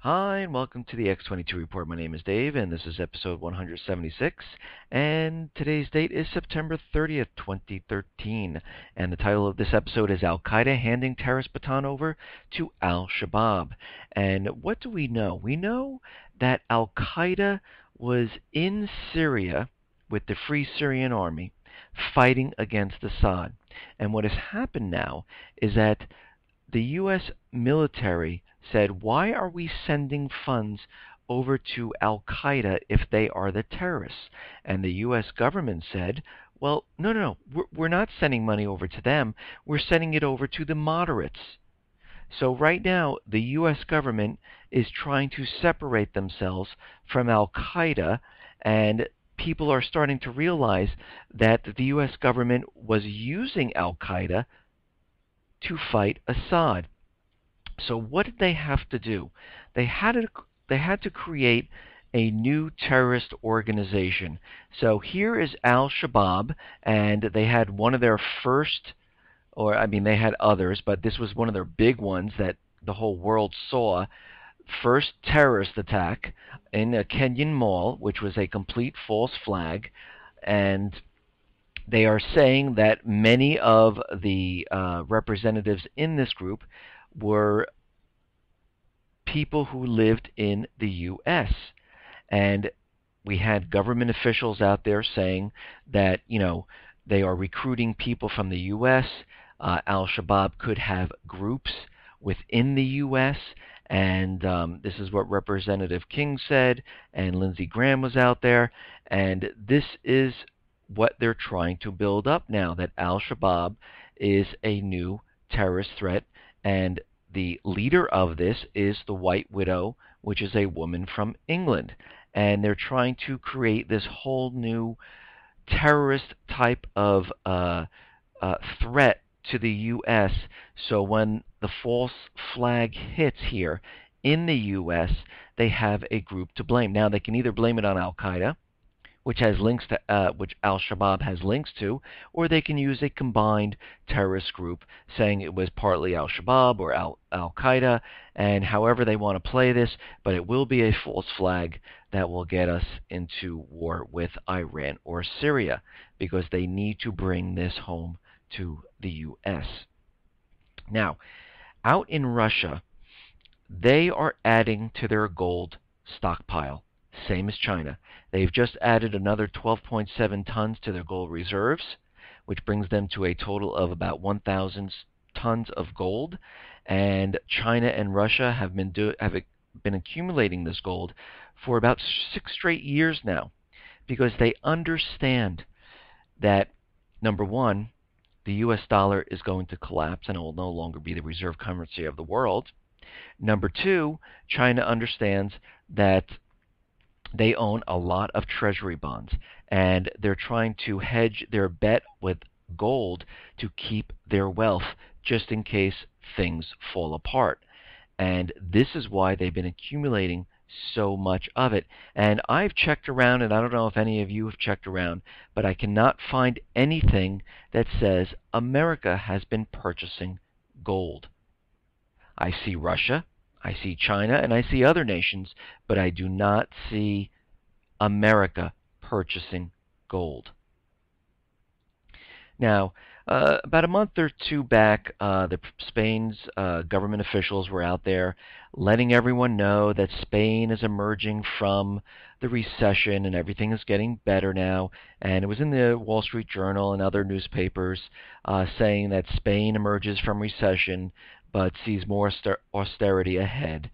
Hi, and welcome to the X22 Report. My name is Dave, and this is episode 176. And today's date is September 30th, 2013. And the title of this episode is Al-Qaeda handing terrorist baton over to al-Shabaab. And what do we know? We know that Al-Qaeda was in Syria with the Free Syrian Army fighting against Assad. And what has happened now is that the U.S. military said, why are we sending funds over to al-Qaeda if they are the terrorists? And the U.S. government said, well, no, we're not sending money over to them. We're sending it over to the moderates. So right now, the U.S. government is trying to separate themselves from al-Qaeda, and people are starting to realize that the U.S. government was using al-Qaeda to fight Assad. So what did they have to do? They had to create a new terrorist organization. So here is al-Shabaab, and they had one of their first, they had others, but this was one of their big ones that the whole world saw. First terrorist attack in a Kenyan mall, which was a complete false flag, and they are saying that many of the representatives in this group were people who lived in the U.S. And we had government officials out there saying that, they are recruiting people from the U.S. Al-Shabaab could have groups within the U.S., and this is what Representative King said, and Lindsey Graham was out there, and this is what they're trying to build up now, that al-Shabaab is a new terrorist threat, and the leader of this is the White Widow, which is a woman from England. And they're trying to create this whole new terrorist type of threat to the U.S. So when the false flag hits here in the U.S., they have a group to blame. Now, they can either blame it on al-Qaeda, which has links to which al-Shabaab has links to, or they can use a combined terrorist group, saying it was partly al-Shabaab or al-Qaeda, and however they want to play this, but it will be a false flag that will get us into war with Iran or Syria, because they need to bring this home to the U.S. Now, out in Russia, they are adding to their gold stockpile. Same as China. They've just added another 12.7 tons to their gold reserves, which brings them to a total of about 1,000 tons of gold. And China and Russia have been accumulating this gold for about 6 straight years now, because they understand that, number one, the U.S. dollar is going to collapse and it will no longer be the reserve currency of the world. Number two, China understands that they own a lot of treasury bonds, and they're trying to hedge their bet with gold to keep their wealth just in case things fall apart. And this is why they've been accumulating so much of it. And I've checked around, and I don't know if any of you have checked around, but I cannot find anything that says America has been purchasing gold. I see Russia, I see China, and I see other nations, but I do not see America purchasing gold. Now, about a month or two back, Spain's government officials were out there letting everyone know that Spain is emerging from the recession and everything is getting better now. And it was in the Wall Street Journal and other newspapers saying that Spain emerges from recession but sees more austerity ahead.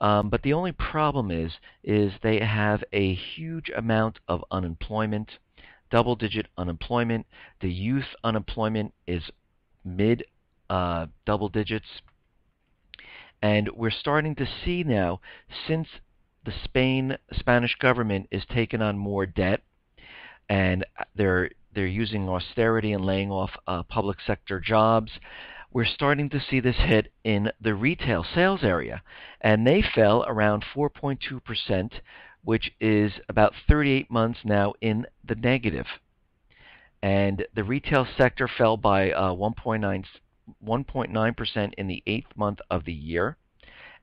But the only problem is they have a huge amount of unemployment, double-digit unemployment. The youth unemployment is mid double digits. And we're starting to see now, since the Spanish government is taking on more debt, and they're using austerity and laying off public sector jobs, we're starting to see this hit in the retail sales area. And they fell around 4.2%, which is about 38 months now in the negative. And the retail sector fell by 1.9% in the 8th month of the year.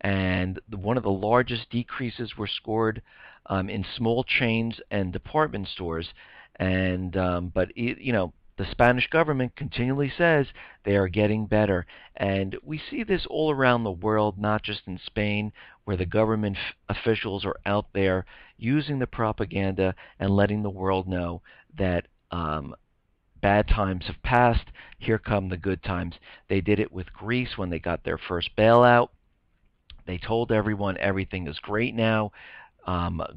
and one of the largest decreases were scored in small chains and department stores. And the Spanish government continually says they are getting better, and we see this all around the world, not just in Spain, where the government officials are out there using the propaganda and letting the world know that bad times have passed. Here come the good times. They did it with Greece when they got their first bailout. They told everyone everything is great now.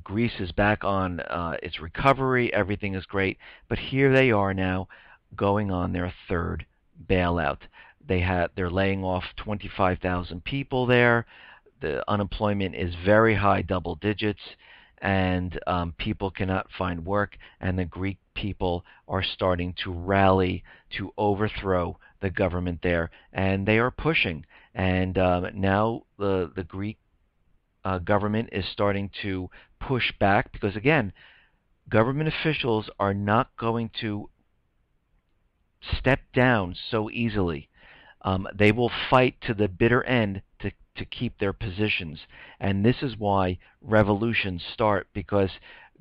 Greece is back on its recovery. Everything is great. But here they are now going on their third bailout. They're laying off 25,000 people there. The unemployment is very high, double digits, and people cannot find work, and the Greek people are starting to rally to overthrow the government there, and they are pushing. And now the Greek government is starting to push back because, again, government officials are not going to step down so easily. They will fight to the bitter end to keep their positions. And this is why revolutions start, because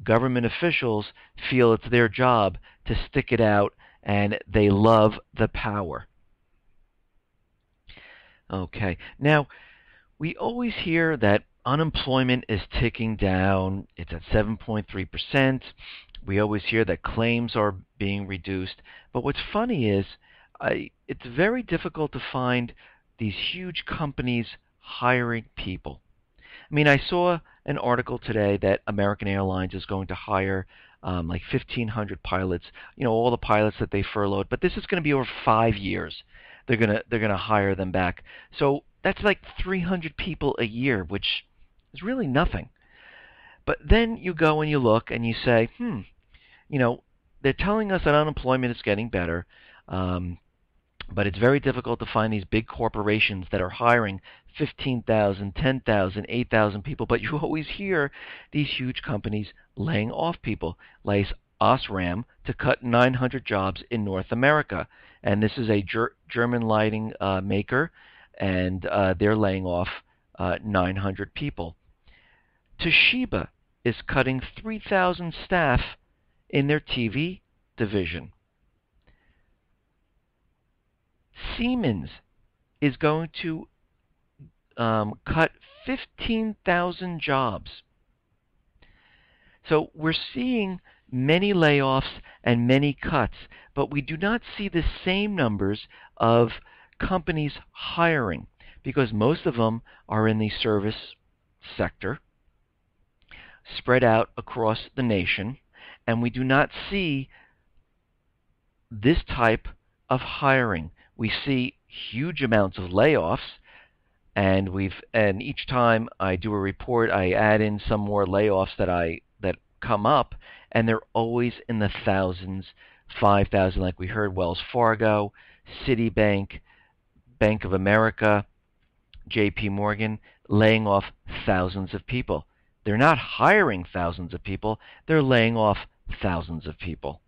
government officials feel it's their job to stick it out, and they love the power. Okay, now we always hear that unemployment is ticking down. It's at 7.3%. We always hear that claims are being reduced. But what's funny is it's very difficult to find these huge companies hiring people. I mean, I saw an article today that American Airlines is going to hire like 1,500 pilots. You know, all the pilots that they furloughed. But this is going to be over 5 years. They're gonna hire them back. So that's like 300 people a year, which is really nothing. But then you go and you look and you say, they're telling us that unemployment is getting better, but it's very difficult to find these big corporations that are hiring 15,000, 10,000, 8,000 people. But you always hear these huge companies laying off people, like Osram to cut 900 jobs in North America. And this is a German lighting maker, and they're laying off 900 people. Toshiba is cutting 3,000 staff in their TV division. Siemens is going to cut 15,000 jobs. So we're seeing many layoffs and many cuts, but we do not see the same numbers of companies hiring, because most of them are in the service sector, spread out across the nation, and we do not see this type of hiring. We see huge amounts of layoffs, and each time I do a report, I add in some more layoffs that come up, and they're always in the thousands, 5,000, like we heard, Wells Fargo, Citibank, Bank of America, J.P. Morgan, laying off thousands of people. They're not hiring thousands of people, they're laying off thousands of people.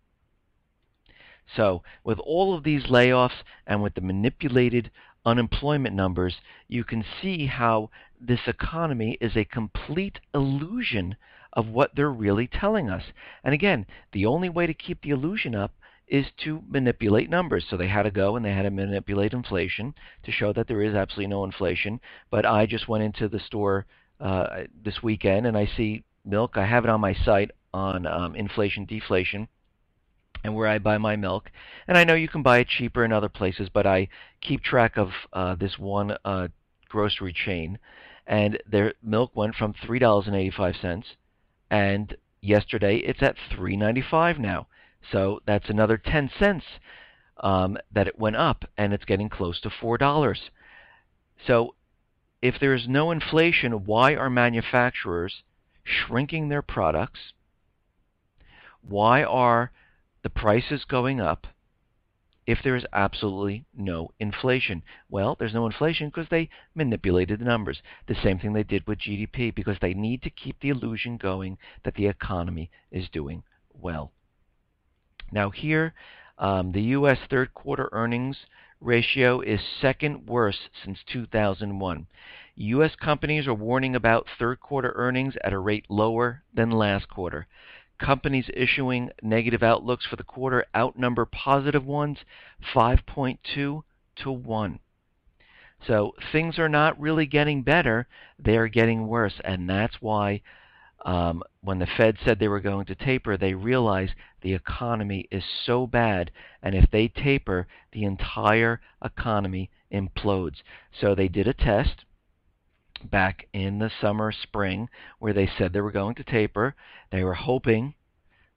So with all of these layoffs and with the manipulated unemployment numbers, you can see how this economy is a complete illusion of what they're really telling us. And again, the only way to keep the illusion up is to manipulate numbers. So they had to go and they had to manipulate inflation to show that there is absolutely no inflation. But I just went into the store this weekend and I see milk. I have it on my site on inflation deflation and where I buy my milk. And I know you can buy it cheaper in other places, but I keep track of this one grocery chain. And their milk went from $3.85, and yesterday it's at $3.95 now. So that's another 10 cents that it went up, and it's getting close to $4. So if there's no inflation, why are manufacturers shrinking their products? Why are the prices going up if there is absolutely no inflation? Well, there's no inflation because they manipulated the numbers. The same thing they did with GDP, because they need to keep the illusion going that the economy is doing well. Now here, the U.S. third quarter earnings ratio is second worst since 2001. U.S. companies are warning about third quarter earnings at a rate lower than last quarter. Companies issuing negative outlooks for the quarter outnumber positive ones 5.2 to 1. So things are not really getting better, they are getting worse, and that's why when the Fed said they were going to taper, they realized the economy is so bad, and if they taper, the entire economy implodes. So they did a test back in the summer, spring, where they said they were going to taper. They were hoping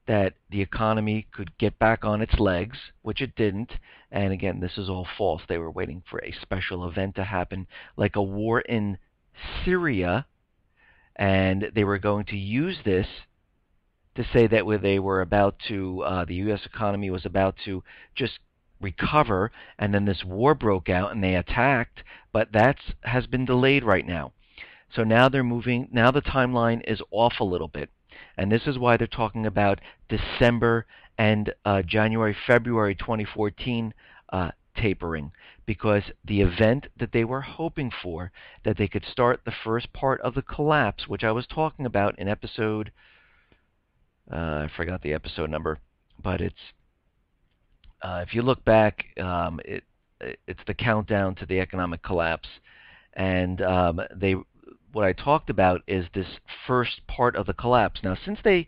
that the economy could get back on its legs, which it didn't. And again, this is all false. They were waiting for a special event to happen, like a war in Syria, and they were going to use this to say that they were about to, the U.S. economy was about to just recover, and then this war broke out and they attacked, but that has been delayed right now. So now they're moving, now the timeline is off a little bit, and this is why they're talking about December and January, February 2014 tapering, because the event that they were hoping for, that they could start the first part of the collapse, which I was talking about in episode, I forgot the episode number, but it's, if you look back, it's the countdown to the economic collapse, and what I talked about is this first part of the collapse. Now, since the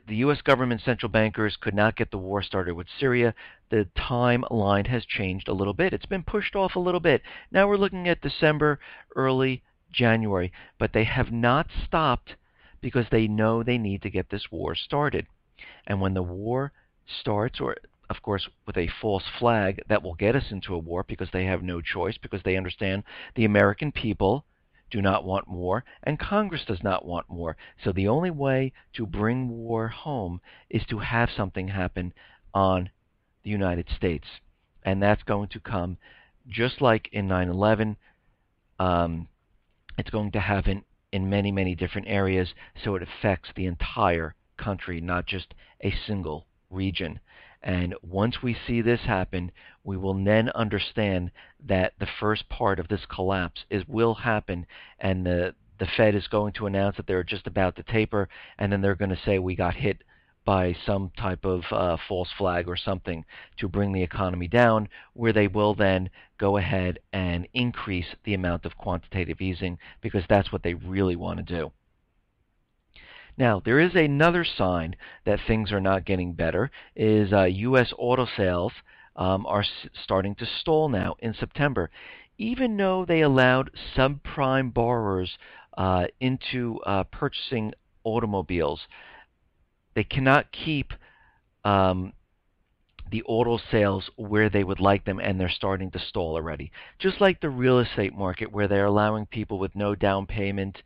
U.S. government central bankers could not get the war started with Syria, the timeline has changed a little bit. It's been pushed off a little bit. Now we're looking at December, early January, but they have not stopped because they know they need to get this war started. And when the war starts, or of course with a false flag that will get us into a war, because they have no choice, because they understand the American people do not want war, and Congress does not want war. So the only way to bring war home is to have something happen on the United States. And that's going to come just like in 9/11. It's going to happen in many, many different areas, so it affects the entire country, not just a single region. And once we see this happen, we will then understand that the first part of this collapse will happen, and the Fed is going to announce that they're just about to taper, and then they're going to say we got hit by some type of false flag or something to bring the economy down, where they will then go ahead and increase the amount of quantitative easing, because that's what they really want to do. Now, there is another sign that things are not getting better, is U.S. auto sales are starting to stall now in September. Even though they allowed subprime borrowers into purchasing automobiles, they cannot keep the auto sales where they would like them, and they're starting to stall already. Just like the real estate market, where they're allowing people with no down payment,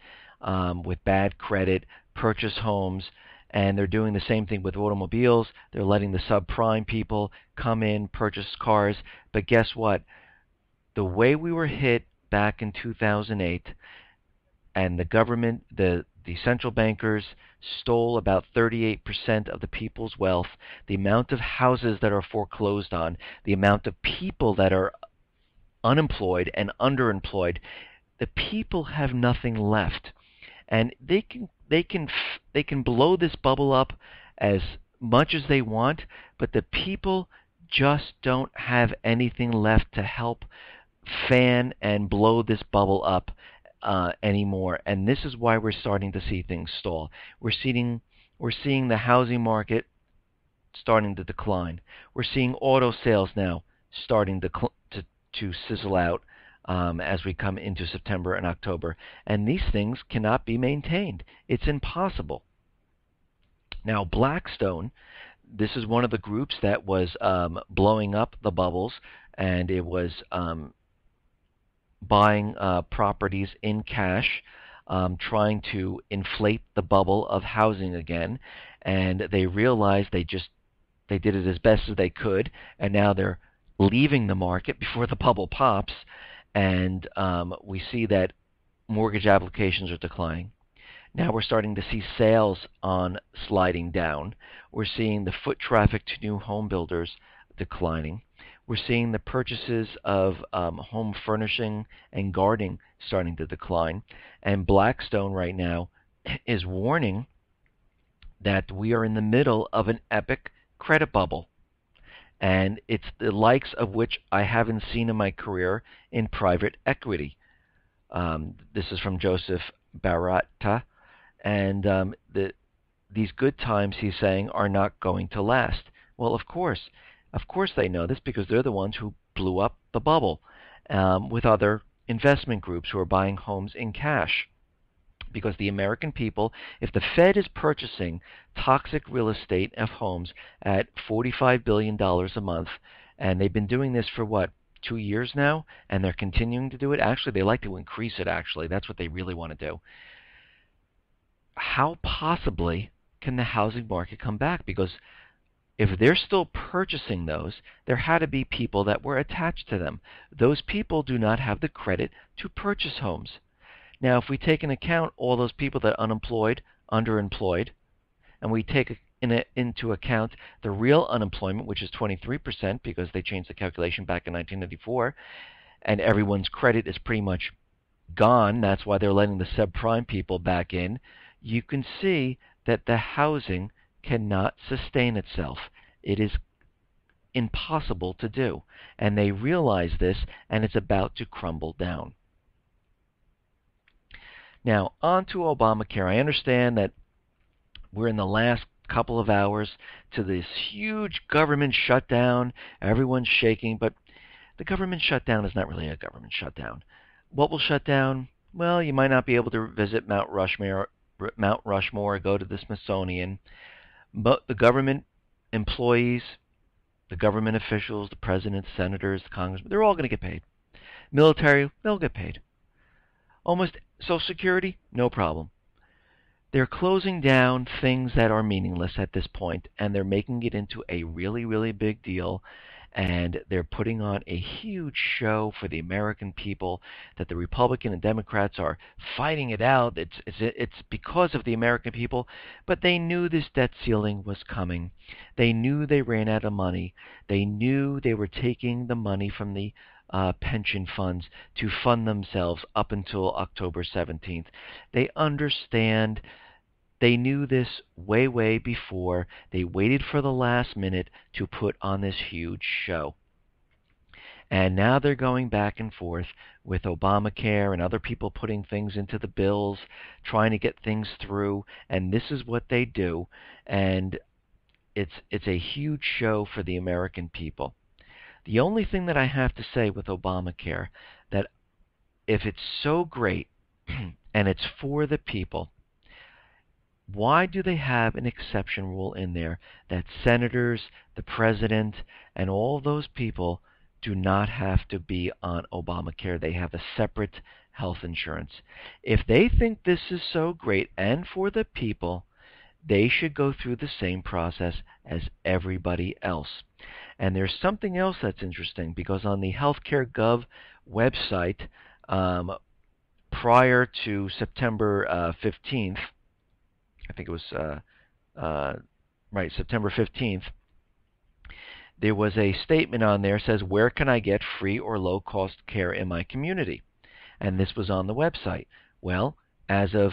with bad credit, purchase homes, and they're doing the same thing with automobiles. They're letting the subprime people come in, purchase cars. But guess what? The way we were hit back in 2008, and the government, the central bankers stole about 38% of the people's wealth, the amount of houses that are foreclosed on, the amount of people that are unemployed and underemployed, the people have nothing left. And they can blow this bubble up as much as they want, but the people just don't have anything left to help fan and blow this bubble up anymore. And this is why we're starting to see things stall. We're seeing the housing market starting to decline. We're seeing auto sales now starting to sizzle out as we come into September and October. And these things cannot be maintained. It's impossible. Now, Blackstone, this is one of the groups that was blowing up the bubbles, and it was buying properties in cash, trying to inflate the bubble of housing again. And they realized they did it as best as they could, and now they're leaving the market before the bubble pops. And we see that mortgage applications are declining. Now we're starting to see sales sliding down. We're seeing the foot traffic to new home builders declining. We're seeing the purchases of home furnishing and gardening starting to decline. And Blackstone right now is warning that we are in the middle of an epic credit bubble. And it's the likes of which I haven't seen in my career in private equity. This is from Joseph Baratta. And these good times, he's saying, are not going to last. Well, of course. Of course they know this because they're the ones who blew up the bubble with other investment groups who are buying homes in cash. Because the American people, if the Fed is purchasing toxic real estate of homes at $45 billion a month, and they've been doing this for what, 2 years now, and they're continuing to do it. Actually, they like to increase it, actually. That's what they really want to do. How possibly can the housing market come back? Because if they're still purchasing those, there had to be people that were attached to them. Those people do not have the credit to purchase homes. Now, if we take into account all those people that are unemployed, underemployed, and we take into account the real unemployment, which is 23% because they changed the calculation back in 1994, and everyone's credit is pretty much gone, that's why they're letting the subprime people back in, you can see that the housing cannot sustain itself. It is impossible to do. And they realize this, and it's about to crumble down. Now, on to Obamacare. I understand that we're in the last couple of hours to this huge government shutdown. Everyone's shaking, but the government shutdown is not really a government shutdown. What will shut down? Well, you might not be able to visit Mount Rushmore, go to the Smithsonian, but the government employees, the government officials, the presidents, senators, the congressmen, they're all going to get paid. Military, they'll get paid. Almost Social Security, no problem. They're closing down things that are meaningless at this point, and they're making it into a really, really big deal, and they're putting on a huge show for the American people that the Republican and Democrats are fighting it out. It's because of the American people, but they knew this debt ceiling was coming. They knew they ran out of money. They knew they were taking the money from the pension funds to fund themselves up until October 17th. They understand. They knew this way, way before. They waited for the last minute to put on this huge show. And now they're going back and forth with Obamacare and other people putting things into the bills, trying to get things through, and this is what they do. And it's a huge show for the American people. The only thing that I have to say with Obamacare, that if it's so great and it's for the people, why do they have an exception rule in there that senators, the president, and all those people do not have to be on Obamacare? They have a separate health insurance. If they think this is so great and for the people, they should go through the same process as everybody else. And there's something else that's interesting, because on the Healthcare.gov website, prior to September 15th, I think it was September 15th, there was a statement on there that says, where can I get free or low-cost care in my community? And this was on the website. Well, as of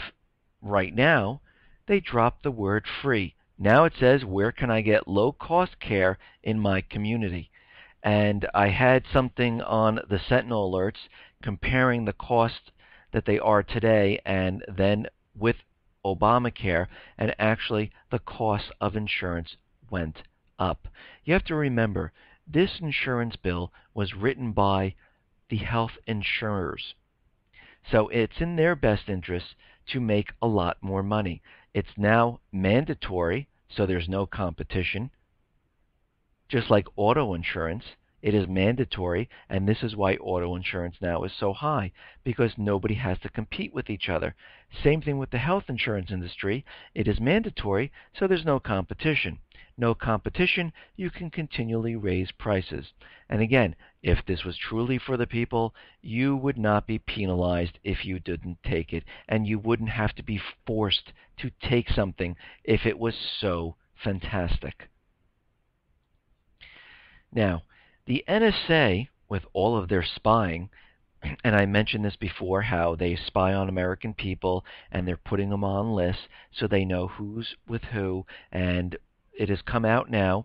right now, they dropped the word free. Now it says, where can I get low-cost care in my community? And I had something on the Sentinel alerts comparing the costs that they are today and then with Obamacare, and actually the cost of insurance went up. You have to remember, this insurance bill was written by the health insurers. So it's in their best interest to make a lot more money. It's now mandatory, so there's no competition. Just like auto insurance, it is mandatory, and this is why auto insurance now is so high, because nobody has to compete with each other. Same thing with the health insurance industry. It is mandatory, so there's no competition. No competition, you can continually raise prices. And again, if this was truly for the people, you would not be penalized if you didn't take it, and you wouldn't have to be forced to take something if it was so fantastic. Now, The NSA, with all of their spying, and I mentioned this before, how they spy on American people and they're putting them on lists so they know who's with who. And it has come out now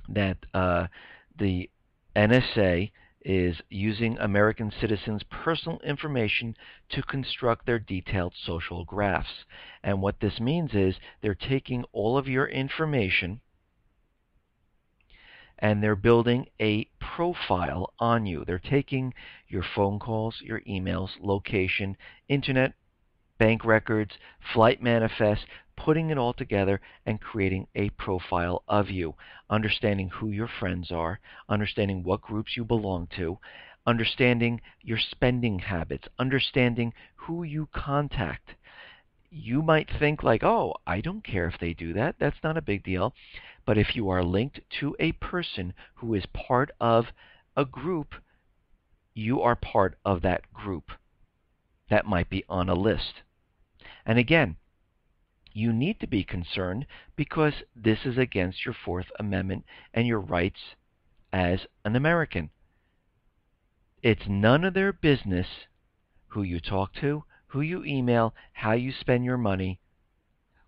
that the NSA is using American citizens' personal information to construct their detailed social graphs. And what this means is they're taking all of your information and they're building a profile on you. They're taking your phone calls, your emails, location, internet, bank records, flight manifests, putting it all together and creating a profile of you, understanding who your friends are, understanding what groups you belong to, understanding your spending habits, understanding who you contact. You might think like, oh, I don't care if they do that. That's not a big deal. But if you are linked to a person who is part of a group, you are part of that group that might be on a list. And again, you need to be concerned because this is against your Fourth Amendment and your rights as an American. It's none of their business who you talk to, who you email, how you spend your money,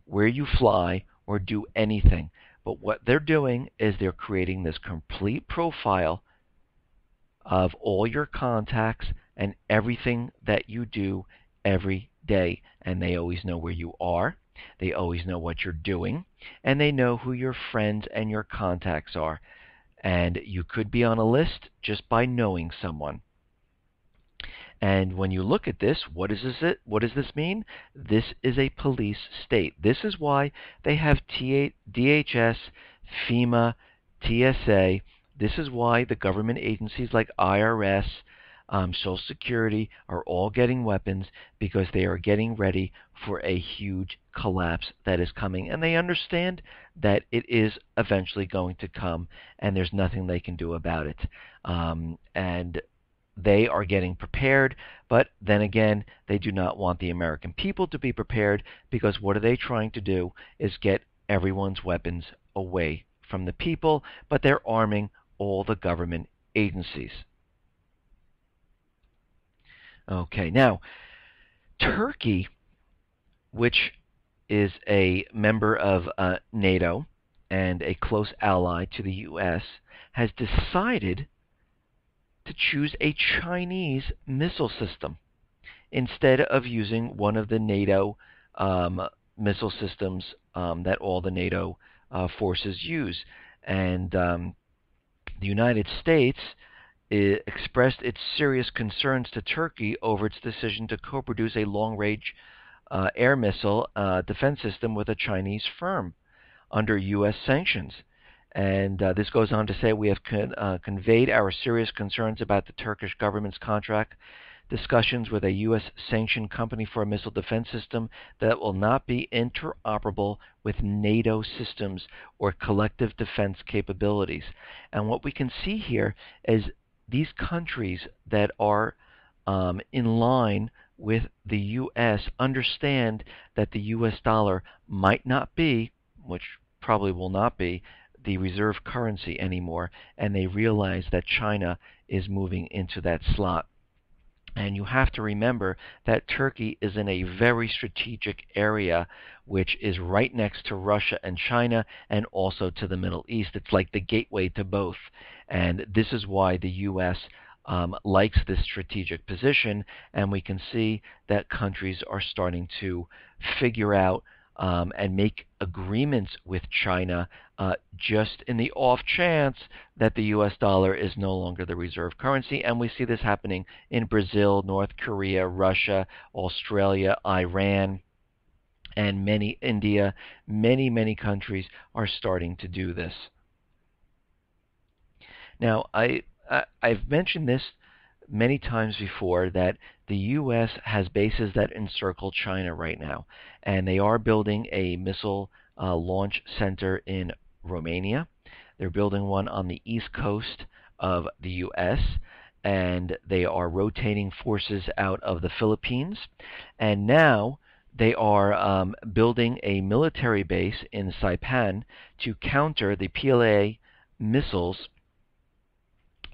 where you fly, or do anything. But what they're doing is they're creating this complete profile of all your contacts and everything that you do every day. And they always know where you are. They always know what you're doing. And they know who your friends and your contacts are. And you could be on a list just by knowing someone. And when you look at this, what does this mean? This is a police state. This is why they have DHS, FEMA, TSA. This is why the government agencies like IRS, Social Security are all getting weapons, because they are getting ready for a huge collapse that is coming. And they understand that it is eventually going to come, and there's nothing they can do about it. And they are getting prepared, but then again, they do not want the American people to be prepared, because what are they trying to do is get everyone's weapons away from the people, but they're arming all the government agencies. Okay, now, Turkey, which is a member of NATO and a close ally to the U.S., has decided to choose a Chinese missile system instead of using one of the NATO missile systems that all the NATO forces use. And the United States expressed its serious concerns to Turkey over its decision to co-produce a long-range air missile defense system with a Chinese firm under U.S. sanctions. And this goes on to say, we have conveyed our serious concerns about the Turkish government's contract discussions with a U.S. sanctioned company for a missile defense system that will not be interoperable with NATO systems or collective defense capabilities. And what we can see here is these countries that are in line with the U.S. understand that the U.S. dollar might not be, which probably will not be, the reserve currency anymore, and they realize that China is moving into that slot. And you have to remember that Turkey is in a very strategic area, which is right next to Russia and China, and also to the Middle East. It's like the gateway to both. And this is why the U.S. likes this strategic position, and we can see that countries are starting to figure out and make agreements with China just in the off chance that the U.S. dollar is no longer the reserve currency. And we see this happening in Brazil, North Korea, Russia, Australia, Iran, and India. Many countries are starting to do this. Now, I've mentioned this many times before, that the U.S. has bases that encircle China right now, and they are building a missile launch center in Romania. They're building one on the east coast of the U.S., and they are rotating forces out of the Philippines. And now they are building a military base in Saipan to counter the PLA missiles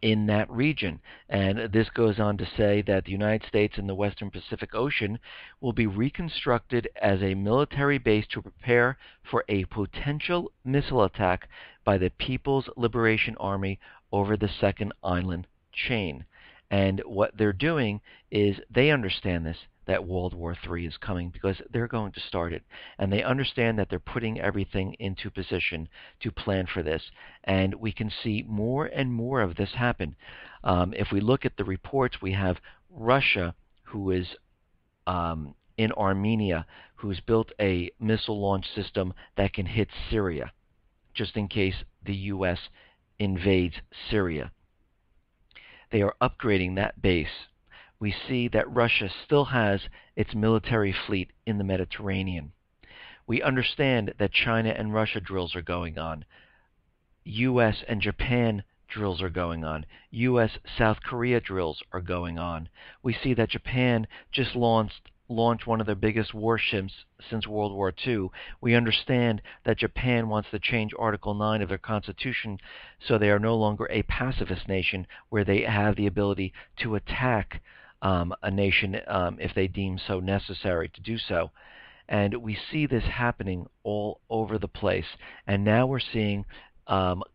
in that region. And this goes on to say that the United States and the Western Pacific Ocean will be reconstructed as a military base to prepare for a potential missile attack by the People's Liberation Army over the second island chain. And what they're doing is they understand this, that World War III is coming, because they're going to start it. And they understand that they're putting everything into position to plan for this. And we can see more and more of this happen. If we look at the reports, we have Russia, who is in Armenia, who's built a missile launch system that can hit Syria, just in case the U.S. invades Syria. They are upgrading that base. We see that Russia still has its military fleet in the Mediterranean. We understand that China and Russia drills are going on. U.S. and Japan drills are going on. U.S. South Korea drills are going on. We see that Japan just launched one of their biggest warships since World War II. We understand that Japan wants to change Article 9 of their constitution so they are no longer a pacifist nation where they have the ability to attack a nation if they deem so necessary to do so. And we see this happening all over the place. And now we're seeing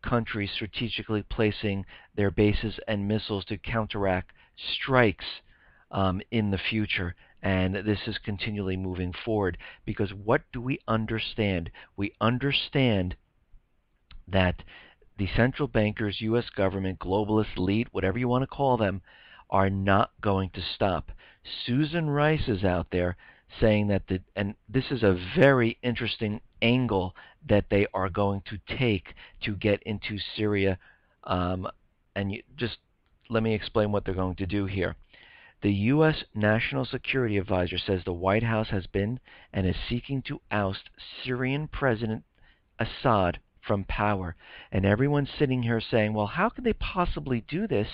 countries strategically placing their bases and missiles to counteract strikes in the future. And this is continually moving forward, because what do we understand? We understand that the central bankers, U.S. government, globalist elite, whatever you want to call them, are not going to stop. Susan Rice is out there saying that, and this is a very interesting angle that they are going to take to get into Syria. Just let me explain what they're going to do here. The U.S. National Security Advisor says the White House has been and is seeking to oust Syrian President Assad from power. And everyone's sitting here saying, well, how could they possibly do this?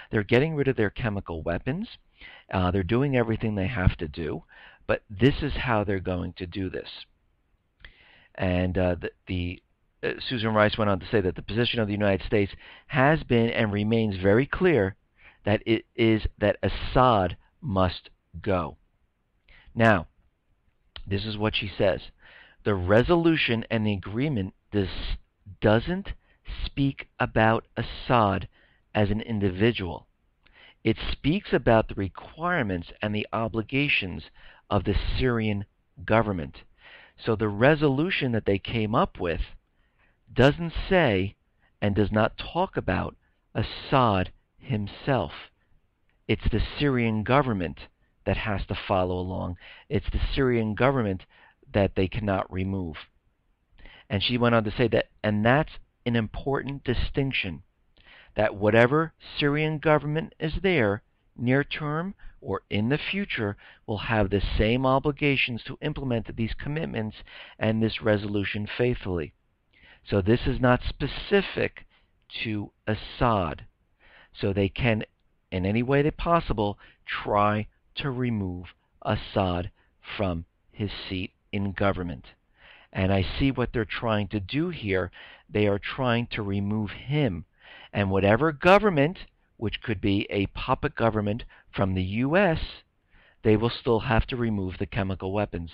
They're getting rid of their chemical weapons. They're doing everything they have to do. But this is how they're going to do this. And Susan Rice went on to say that the position of the United States has been and remains very clear that it is that Assad must go. Now, this is what she says. The resolution and the agreement doesn't speak about Assad as an individual. It speaks about the requirements and the obligations of the Syrian government. So the resolution that they came up with doesn't say and does not talk about Assad himself. It's the Syrian government that has to follow along. It's the Syrian government that they cannot remove. And she went on to say that, and that's an important distinction, that whatever Syrian government is there, near term or in the future, will have the same obligations to implement these commitments and this resolution faithfully. So this is not specific to Assad. So they can, in any way they possible, try to remove Assad from his seat in government. And I see what they're trying to do here. They are trying to remove him. And whatever government, which could be a puppet government from the U.S., they will still have to remove the chemical weapons.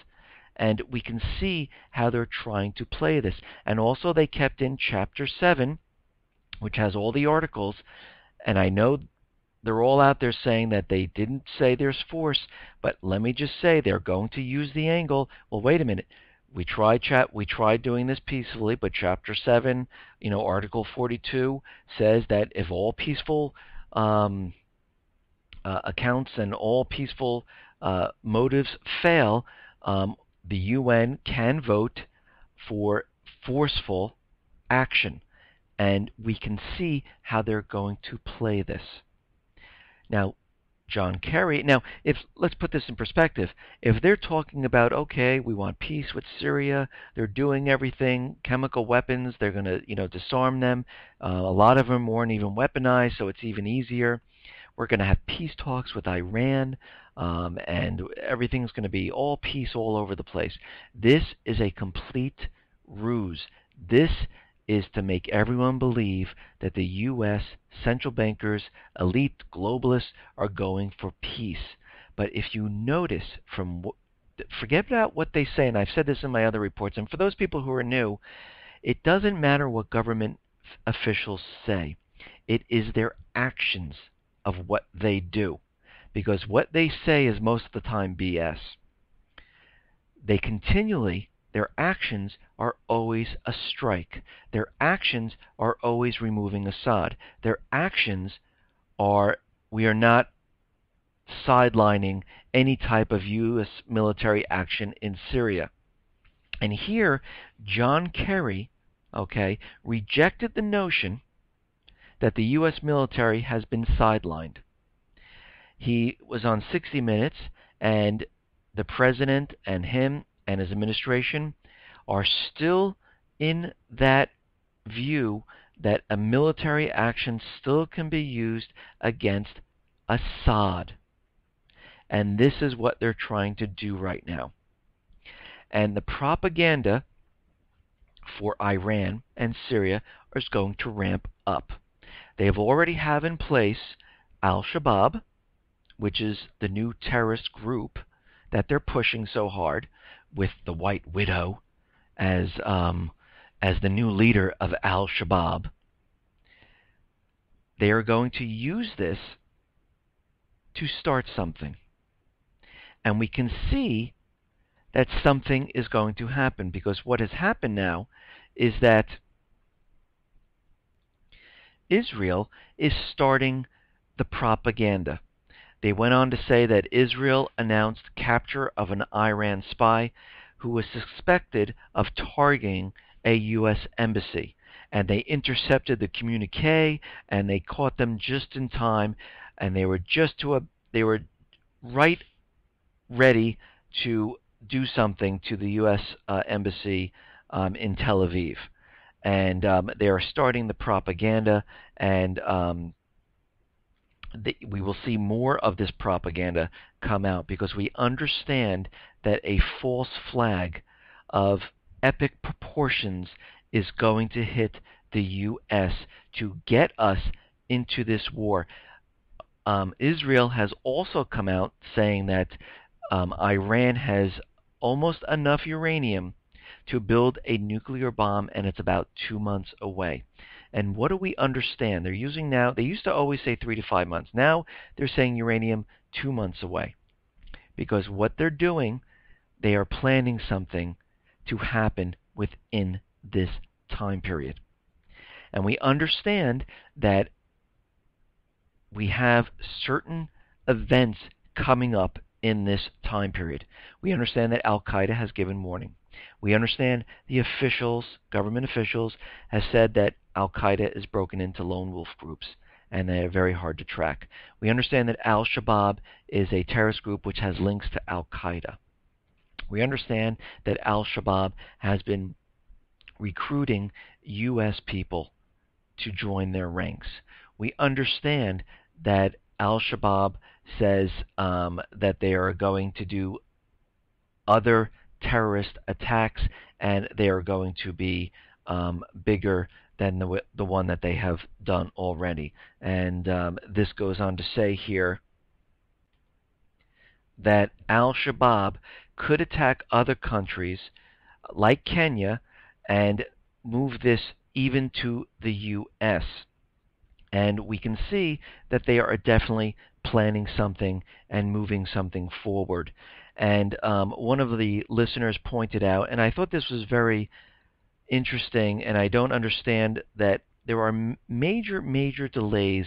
And we can see how they're trying to play this. And also they kept in Chapter 7, which has all the articles. And I know they're all out there saying that they didn't say there's force, but let me just say they're going to use the angle. Well, wait a minute. We tried doing this peacefully, but Chapter 7, Article 42 says that if all peaceful accounts and all peaceful motives fail, the UN can vote for forceful action. And we can see how they're going to play this. Now, John Kerry, let's put this in perspective. If they're talking about, okay, we want peace with Syria, they're doing everything, chemical weapons, they're going to, disarm them. A lot of them weren't even weaponized, so it's even easier. We're going to have peace talks with Iran, and everything's going to be all peace all over the place. This is a complete ruse. This is to make everyone believe that the U.S. central bankers, elite globalists are going for peace. But if you notice forget about what they say, and I've said this in my other reports, and for those people who are new, it doesn't matter what government officials say. It is their actions of what they do. Because what they say is most of the time BS. Their actions are always a strike. Their actions are always removing Assad. Their actions are, we are not sidelining any type of U.S. military action in Syria. And here, John Kerry, rejected the notion that the U.S. military has been sidelined. He was on 60 Minutes, and the president and him and his administration are still in that view that a military action still can be used against Assad. And this is what they're trying to do right now. And the propaganda for Iran and Syria is going to ramp up. They already have in place al-Shabaab, which is the new terrorist group that they're pushing so hard, with the White Widow as the new leader of al-Shabaab. They are going to use this to start something. And we can see that something is going to happen, because what has happened now is that Israel is starting the propaganda. They went on to say that Israel announced capture of an Iran spy who was suspected of targeting a U.S. embassy. And they intercepted the communique, and they caught them just in time, and they were right ready to do something to the U.S. Embassy in Tel Aviv. And they are starting the propaganda, and we will see more of this propaganda come out, because we understand that a false flag of epic proportions is going to hit the U.S. to get us into this war. Israel has also come out saying that Iran has almost enough uranium to build a nuclear bomb, and it's about 2 months away. And what do we understand? They're using now, they used to always say 3 to 5 months. Now they're saying uranium 2 months away. Because what they're doing, they are planning something to happen within this time period. And we understand that we have certain events coming up in this time period. We understand that al-Qaeda has given warning. We understand the officials, government officials, have said that al-Qaeda is broken into lone wolf groups, and they are very hard to track. We understand that al-Shabaab is a terrorist group which has links to al-Qaeda. We understand that al-Shabaab has been recruiting U.S. people to join their ranks. We understand that al-Shabaab says that they are going to do other terrorist attacks, and they are going to be bigger than the one that they have done already. And this goes on to say here that al-Shabaab could attack other countries like Kenya and move this even to the U.S. And we can see that they are definitely planning something and moving something forward. And one of the listeners pointed out, and I thought this was very interesting, and I don't understand that there are major delays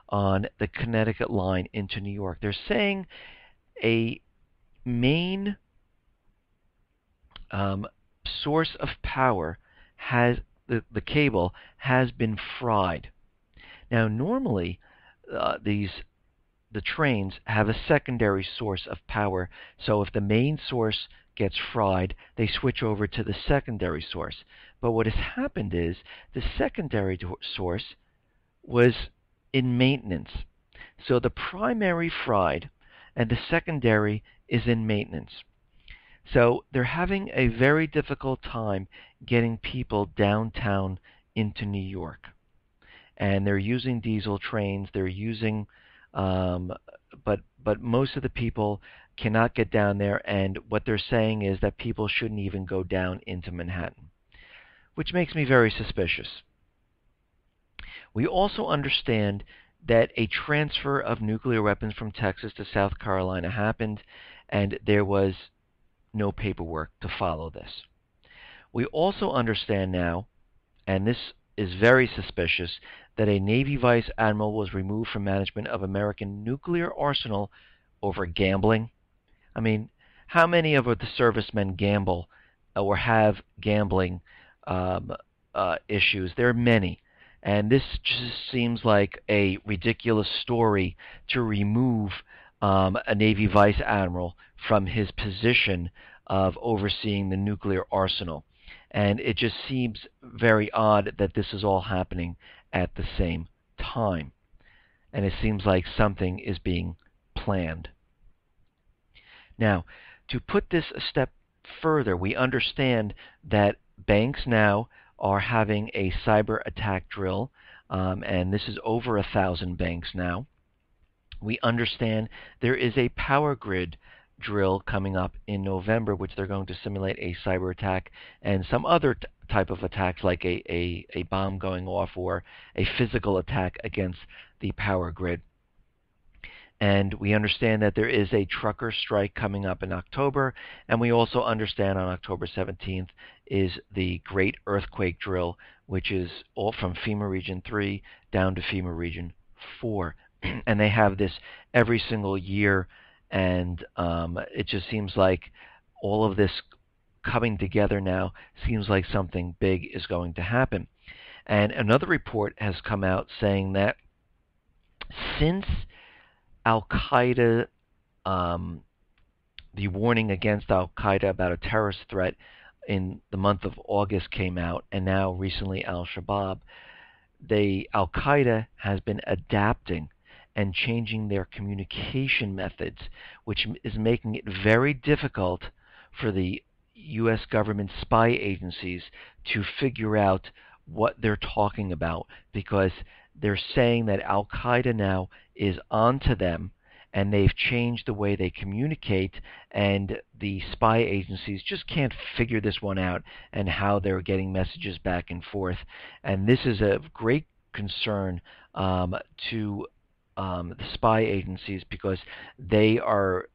on the Connecticut line into New York. They're saying a main source of power has, the cable has been fried. Now normally the trains have a secondary source of power, so if the main source gets fried, they switch over to the secondary source. But what has happened is the secondary source was in maintenance. So the primary fried and the secondary is in maintenance. So they're having a very difficult time getting people downtown into New York. And they're using diesel trains. They're using, but most of the people cannot get down there. And what they're saying is that people shouldn't even go down into Manhattan, which makes me very suspicious. We also understand that a transfer of nuclear weapons from Texas to South Carolina happened, and there was no paperwork to follow this. We also understand now, and this is very suspicious, that a Navy Vice Admiral was removed from management of American nuclear arsenal over gambling. I mean, how many of the servicemen gamble or have gambling issues? There are many. And this just seems like a ridiculous story to remove a Navy Vice Admiral from his position of overseeing the nuclear arsenal. And it just seems very odd that this is all happening at the same time. And it seems like something is being planned. Now, to put this a step further, we understand that banks now are having a cyber attack drill, and this is over 1,000 banks now. We understand there is a power grid drill coming up in November, which they're going to simulate a cyber attack and some other type of attacks like a bomb going off or a physical attack against the power grid. And we understand that there is a trucker strike coming up in October, and we also understand on October 17th is the Great Earthquake Drill, which is all from FEMA Region 3 down to FEMA Region 4. And they have this every single year, and it just seems like all of this coming together now seems like something big is going to happen. And another report has come out saying that since al-Qaeda, the warning against al-Qaeda about a terrorist threat in the month of August came out, and now recently al-Shabaab, al-Qaeda has been adapting and changing their communication methods, which is making it very difficult for the U.S. government spy agencies to figure out what they're talking about, because they're saying that al-Qaeda now is onto them, and they've changed the way they communicate, and the spy agencies just can't figure this one out and how they're getting messages back and forth. And this is a great concern to the spy agencies, because they are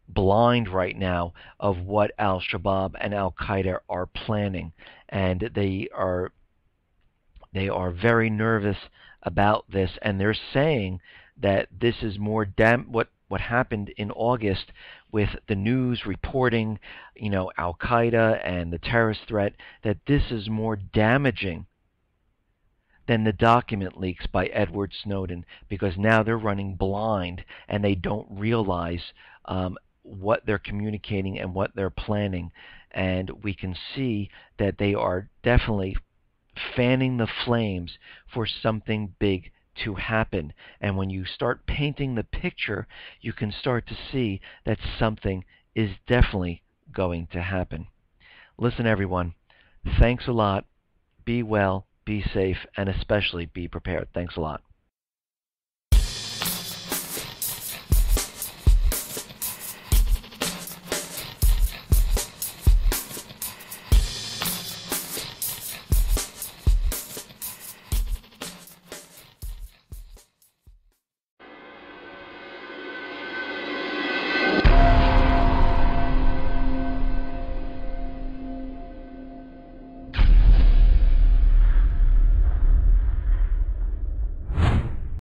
blind right now of what al-Shabaab and al-Qaeda are planning, and they are very nervous about this, and they're saying that this is more what happened in August with the news reporting, al-Qaeda and the terrorist threat, that this is more damaging than the document leaks by Edward Snowden, because now they're running blind and they don't realize what they're communicating and what they're planning. And we can see that they are definitely fanning the flames for something big to happen. And when you start painting the picture, you can start to see that something is definitely going to happen. Listen, everyone, thanks a lot. Be well, be safe, and especially be prepared. Thanks a lot.